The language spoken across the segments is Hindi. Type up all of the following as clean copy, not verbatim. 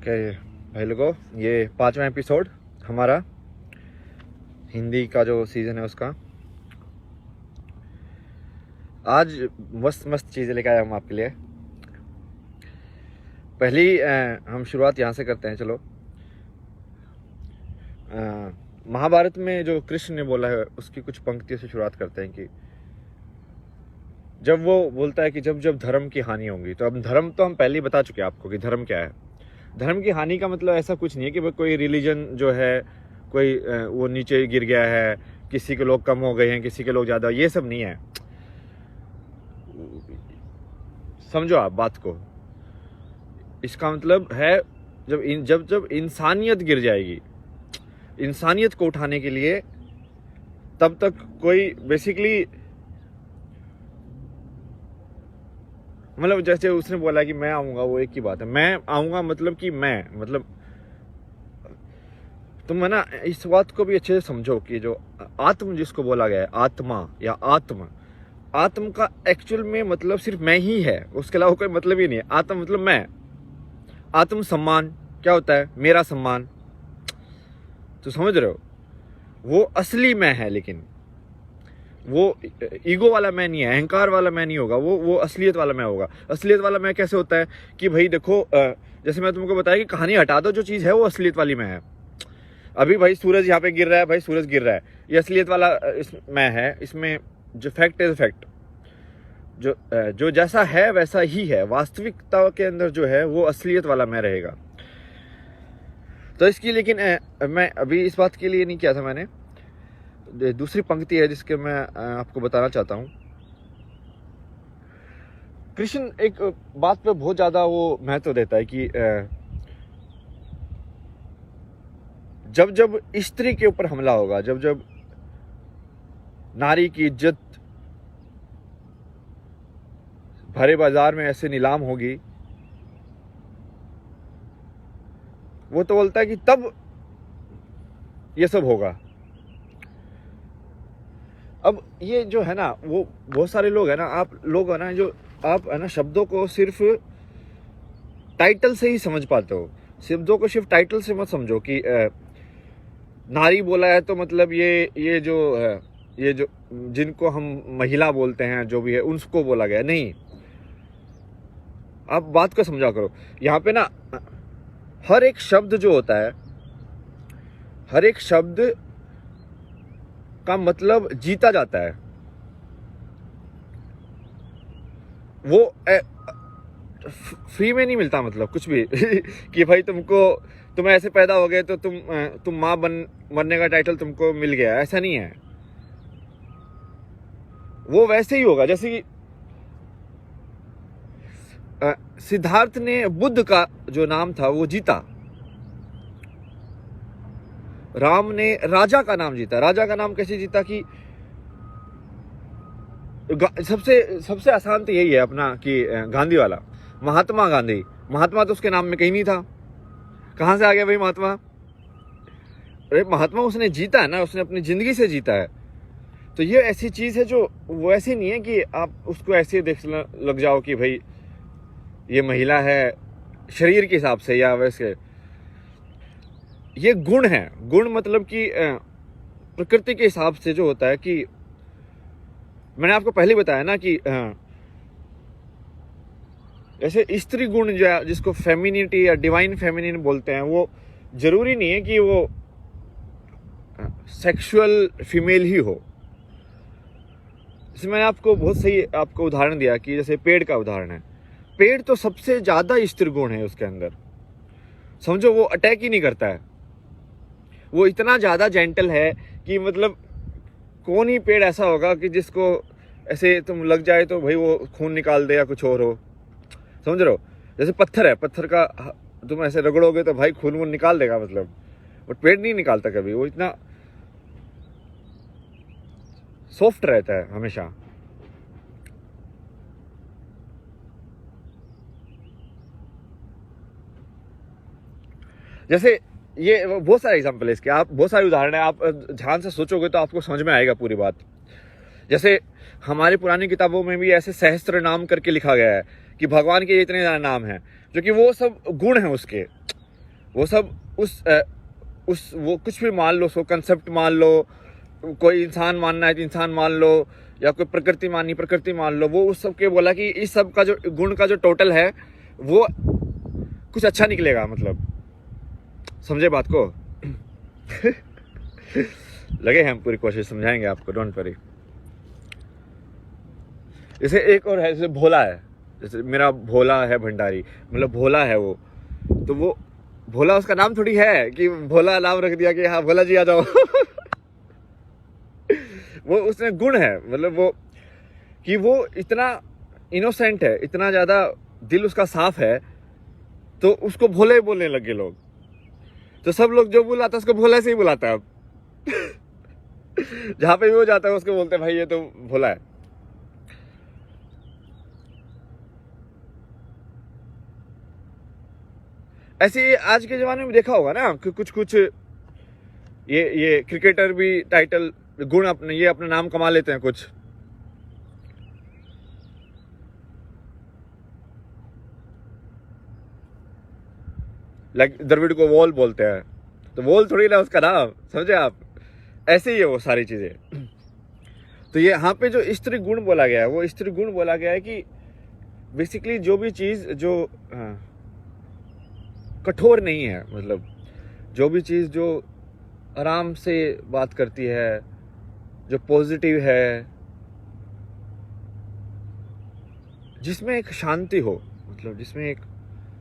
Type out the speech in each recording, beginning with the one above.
ओके भाई लोगों, ये 5वां एपिसोड हमारा हिंदी का जो सीज़न है उसका। आज मस्त मस्त चीज़ें लेकर आया हूँ आपके लिए। पहली हम शुरुआत यहाँ से करते हैं। चलो, महाभारत में जो कृष्ण ने बोला है उसकी कुछ पंक्तियों से शुरुआत करते हैं कि जब वो बोलता है कि जब जब धर्म की हानि होगी, तो अब धर्म तो हम पहले ही बता चुके हैं आपको कि धर्म क्या है। धर्म की हानि का मतलब ऐसा कुछ नहीं है कि कोई रिलीजन जो है कोई वो नीचे गिर गया है, किसी के लोग कम हो गए हैं, किसी के लोग ज़्यादा, ये सब नहीं है। समझो आप बात को। इसका मतलब है जब इंसानियत गिर जाएगी, इंसानियत को उठाने के लिए तब तक कोई बेसिकली मतलब जैसे उसने बोला कि मैं आऊंगा, वो एक ही बात है। मैं आऊंगा मतलब कि मतलब तुम है ना, इस बात को भी अच्छे से समझो कि जो आत्म जिसको बोला गया है, आत्मा या आत्म का एक्चुअल में मतलब सिर्फ मैं ही है, उसके अलावा कोई मतलब ही नहीं है। आत्म मतलब मैं। आत्म सम्मान क्या होता है? मेरा सम्मान। तो समझ रहे हो, वो असली मैं है, लेकिन वो ईगो वाला मैं नहीं है, अहंकार वाला मैं नहीं होगा, वो असलियत वाला मैं होगा। असलियत वाला मैं कैसे होता है कि भाई देखो, जैसे मैं तुमको बताया कि कहानी हटा दो, जो चीज़ है वो असलियत वाली मैं है। अभी भाई सूरज यहाँ पे गिर रहा है, भाई सूरज गिर रहा है, ये असलियत वाला इस मैं है। इसमें जो फैक्ट इज फैक्ट, जो जैसा है वैसा ही है। वास्तविकता के अंदर जो है वो असलियत वाला मैं रहेगा। तो इसकी लेकिन मैं अभी इस बात के लिए नहीं किया था मैंने। दूसरी पंक्ति है जिसके मैं आपको बताना चाहता हूं। कृष्ण एक बात पे बहुत ज्यादा वो महत्व देता है कि जब जब स्त्री के ऊपर हमला होगा, जब जब नारी की इज्जत भरे बाजार में ऐसे नीलाम होगी, वो तो बोलता है कि तब ये सब होगा। अब ये जो है ना, वो बहुत सारे लोग है ना, आप लोग है ना, जो आप है ना शब्दों को सिर्फ टाइटल से ही समझ पाते हो। शब्दों को सिर्फ टाइटल से मत समझो कि नारी बोला है तो मतलब ये जो है, ये जो जिनको हम महिला बोलते हैं, जो भी है उनको बोला गया नहीं। आप बात को समझा करो। यहाँ पे ना हर एक शब्द जो होता है, हर एक शब्द का मतलब जीता जाता है। वो फ्री में नहीं मिलता, मतलब कुछ भी कि भाई तुम ऐसे पैदा हो गए तो तुम माँ बनने का टाइटल तुमको मिल गया, ऐसा नहीं है। वो वैसे ही होगा जैसे कि सिद्धार्थ ने बुद्ध का जो नाम था वो जीता, राम ने राजा का नाम जीता। राजा का नाम कैसे जीता कि सबसे आसान तो यही है अपना कि गांधी वाला, महात्मा गांधी। महात्मा तो उसके नाम में कहीं नहीं था, कहां से आ गया भाई महात्मा? अरे महात्मा उसने जीता है ना, उसने अपनी जिंदगी से जीता है। तो ये ऐसी चीज है जो वो ऐसी नहीं है कि आप उसको ऐसे देख लग जाओ कि भाई ये महिला है शरीर के हिसाब से या वैसे। ये गुण है। गुण मतलब कि प्रकृति के हिसाब से जो होता है कि मैंने आपको पहले बताया ना कि जैसे स्त्री गुण जो जिसको फेमिनिटी या डिवाइन फेमिनिन बोलते हैं, वो जरूरी नहीं है कि वो सेक्सुअल फीमेल ही हो। जैसे मैंने आपको बहुत सही आपको उदाहरण दिया कि जैसे पेड़ का उदाहरण है। पेड़ तो सबसे ज्यादा स्त्री गुण है उसके अंदर। समझो, वो अटैक ही नहीं करता है, वो इतना ज्यादा जेंटल है कि मतलब कौन ही पेड़ ऐसा होगा कि जिसको ऐसे तुम लग जाए तो भाई वो खून निकाल दे या कुछ और हो। समझ रहे हो? जैसे पत्थर है, पत्थर का तुम ऐसे रगड़ोगे तो भाई खून वून निकाल देगा, मतलब। बट पेड़ नहीं निकालता कभी, वो इतना सॉफ्ट रहता है हमेशा। जैसे ये बहुत सारे एग्जाम्पल है इसके, आप बहुत सारे उदाहरण है, आप ध्यान से सोचोगे तो आपको समझ में आएगा पूरी बात। जैसे हमारी पुरानी किताबों में भी ऐसे सहस्त्र नाम करके लिखा गया है कि भगवान के इतने ज्यादा नाम हैं, जो कि वो सब गुण हैं उसके। वो सब उस वो कुछ भी मान लो, उसको कंसेप्ट मान लो, कोई इंसान मानना है तो इंसान मान लो, या कोई प्रकृति माननी प्रकृति मान लो, वो उस सब के बोला कि इस सब का जो गुण का जो टोटल है वो कुछ अच्छा निकलेगा, मतलब समझे बात को। लगे हैं हम पूरी कोशिश समझाएंगे आपको, डोंट वरी। जैसे एक और है, जैसे भोला है, जैसे मेरा भोला है भंडारी, मतलब भोला है वो, तो वो भोला उसका नाम थोड़ी है कि भोला नाम रख दिया कि हाँ भोला जी आ जाओ। वो उसमें गुण है, मतलब वो कि वो इतना इनोसेंट है, इतना ज्यादा दिल उसका साफ है, तो उसको भोले बोलने लगे लोग। तो सब लोग जो बुलाता है उसको भोला से ही बुलाता है अब। जहां पे भी वो जाता है उसको बोलते हैं भाई ये तो भोला है। ऐसे आज के जमाने में देखा होगा ना कि कुछ कुछ ये क्रिकेटर भी टाइटल गुण अपने ये अपना नाम कमा लेते हैं कुछ। लाइक द्रविड़ को वॉल बोलते हैं, तो वॉल थोड़ी ना उसका नाम, समझे आप। ऐसे ही है वो सारी चीजें। तो ये यहाँ पे जो स्त्री गुण बोला गया है, वो स्त्री गुण बोला गया है कि बेसिकली जो भी चीज जो कठोर नहीं है, मतलब जो भी चीज जो आराम से बात करती है, जो पॉजिटिव है, जिसमें एक शांति हो, मतलब जिसमें एक,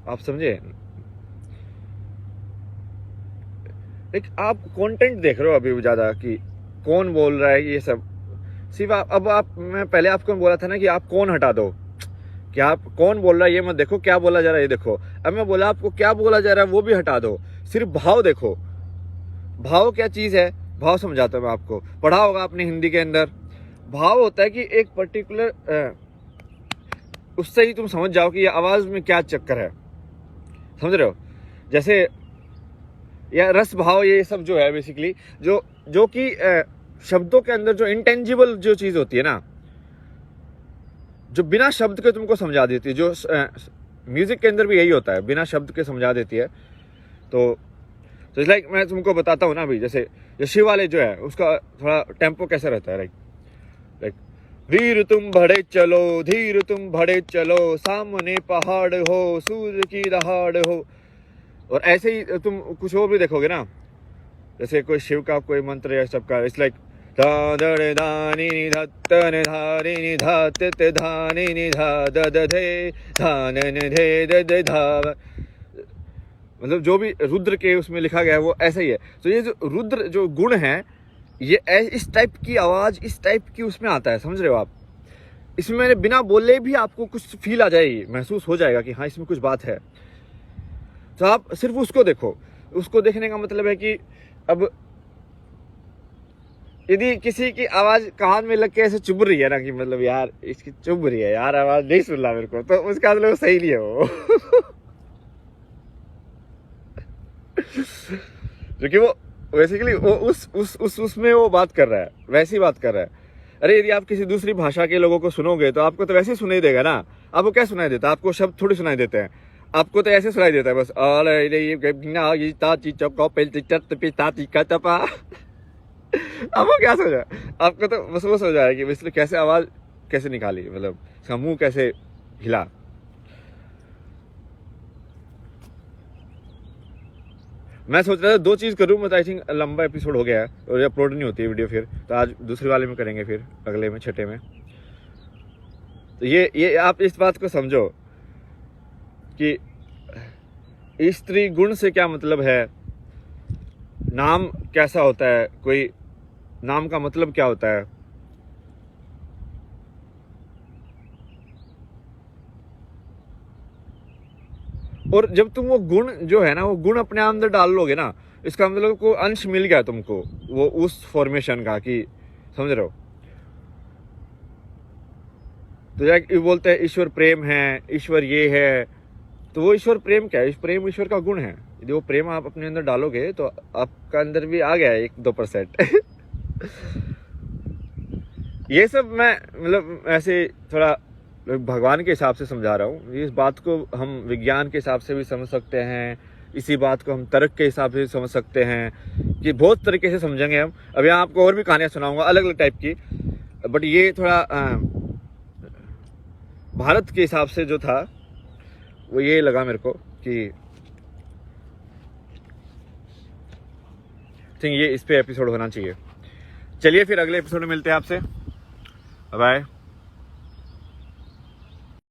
आप समझे, एक आप कंटेंट देख रहे हो अभी ज्यादा कि कौन बोल रहा है ये सब, सिर्फ अब मैं पहले आपको बोला था ना कि आप कौन हटा दो, कि आप कौन बोल रहा है ये मत देखो, क्या बोला जा रहा है ये देखो। अब मैं बोला आपको क्या बोला जा रहा है वो भी हटा दो, सिर्फ भाव देखो। भाव क्या चीज है, भाव समझाता हूं मैं आपको, पढ़ा होगा आपने हिंदी के अंदर। भाव होता है कि एक पर्टिकुलर उससे ही तुम समझ जाओ कि ये आवाज में क्या चक्कर है, समझ रहे हो। जैसे या रस भाव, ये सब जो है बेसिकली जो कि शब्दों के अंदर जो इंटेंजिबल जो चीज होती है ना, जो बिना शब्द के तुमको समझा देती है, जो म्यूजिक के अंदर भी यही होता है, बिना शब्द के समझा देती है। तो लाइक मैं तुमको बताता हूँ ना अभी, जैसे शिव वाले जो है उसका थोड़ा टेम्पो कैसा रहता है, लाइक वीर तुम बढ़े चलो, धीर तुम बढ़े चलो, सामने पहाड़ हो, सूर्य की दहाड़ हो। और ऐसे ही तुम कुछ और भी देखोगे ना, जैसे कोई शिव का कोई मंत्र या सबका, इट्स लाइक मतलब जो भी रुद्र के उसमें लिखा गया है वो ऐसा ही है। तो ये जो रुद्र जो गुण है, ये इस टाइप की आवाज, इस टाइप की उसमें आता है, समझ रहे हो आप। इसमें मैंने बिना बोले भी आपको कुछ फील आ जाएगी, महसूस हो जाएगा कि हाँ इसमें कुछ बात है। तो आप सिर्फ उसको देखो। उसको देखने का मतलब है कि अब यदि किसी की आवाज कान में लग के ऐसे चुभ रही है ना, कि मतलब यार इसकी चुभ रही है यार, आवाज नहीं सुन रहा मेरे को, तो उसका मतलब सही नहीं है वो। क्योंकि वो बेसिकली वो उसमें वो बात कर रहा है, वैसी बात कर रहा है। अरे यदि आप किसी दूसरी भाषा के लोगों को सुनोगे तो आपको तो वैसे ही सुनाई देगा ना। आपको क्या सुनाई देता है, आपको शब्द थोड़ी सुनाई देते हैं, आपको तो ऐसे सुनाई देता है बस। आपको क्या सोचा, आपको तो बस वो सोचा है कि इसलिए कैसे आवाज कैसे निकाली, मतलब इसका मुंह कैसे हिला। मैं सोच रहा था 2 चीज करूं, मतलब आई थिंक लंबा एपिसोड हो गया है और अपलोड नहीं होती है वीडियो फिर, तो आज दूसरे वाले में करेंगे, फिर अगले में, छठे में। तो ये आप इस बात को समझो कि स्त्री गुण से क्या मतलब है, नाम कैसा होता है, कोई नाम का मतलब क्या होता है। और जब तुम वो गुण जो है ना, वो गुण अपने अंदर डाल लोगे ना, इसका मतलब को अंश मिल गया तुमको वो उस फॉर्मेशन का, कि समझ रहे हो। तो ये बोलते हैं ईश्वर प्रेम है, ईश्वर ये है, तो वो ईश्वर प्रेम क्या है, प्रेम ईश्वर का गुण है। यदि वो प्रेम आप अपने अंदर डालोगे तो आपका अंदर भी आ गया है 1-2%। ये सब मैं मतलब ऐसे थोड़ा भगवान के हिसाब से समझा रहा हूँ। इस बात को हम विज्ञान के हिसाब से भी समझ सकते हैं, इसी बात को हम तर्क के हिसाब से समझ सकते हैं, कि बहुत तरीके से समझेंगे हम। अब यहाँ आपको और भी कहानियाँ सुनाऊंगा अलग अलग टाइप की, बट ये थोड़ा भारत के हिसाब से जो था वो ये लगा मेरे को कि थिंक ये इस पे एपिसोड होना चाहिए। चलिए फिर अगले एपिसोड में मिलते हैं आपसे, बाय।